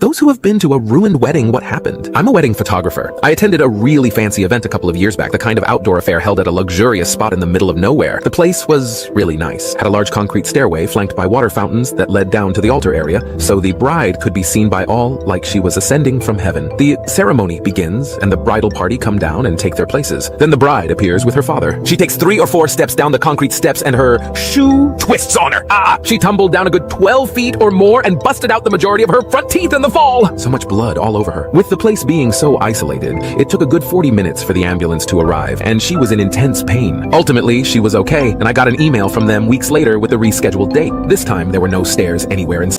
those who have been to a ruined wedding, what happened? I'm a wedding photographer. I attended a really fancy event a couple of years back, the kind of outdoor affair held at a luxurious spot in the middle of nowhere. The place was really nice. Had a large concrete stairway flanked by water fountains that led down to the altar area, so the bride could be seen by all like she was ascending from heaven. The ceremony begins, and the bridal party come down and take their places. Then the bride appears with her father. She takes 3 or 4 steps down the concrete steps and her shoe twists on her. She tumbled down a good 12 feet or more and busted out the majority of her front teeth in the fall. So much blood all over her. With the place being so isolated, it took a good 40 minutes for the ambulance to arrive, and she was in intense pain. Ultimately, she was okay, and I got an email from them weeks later with a rescheduled date. This time, there were no stairs anywhere in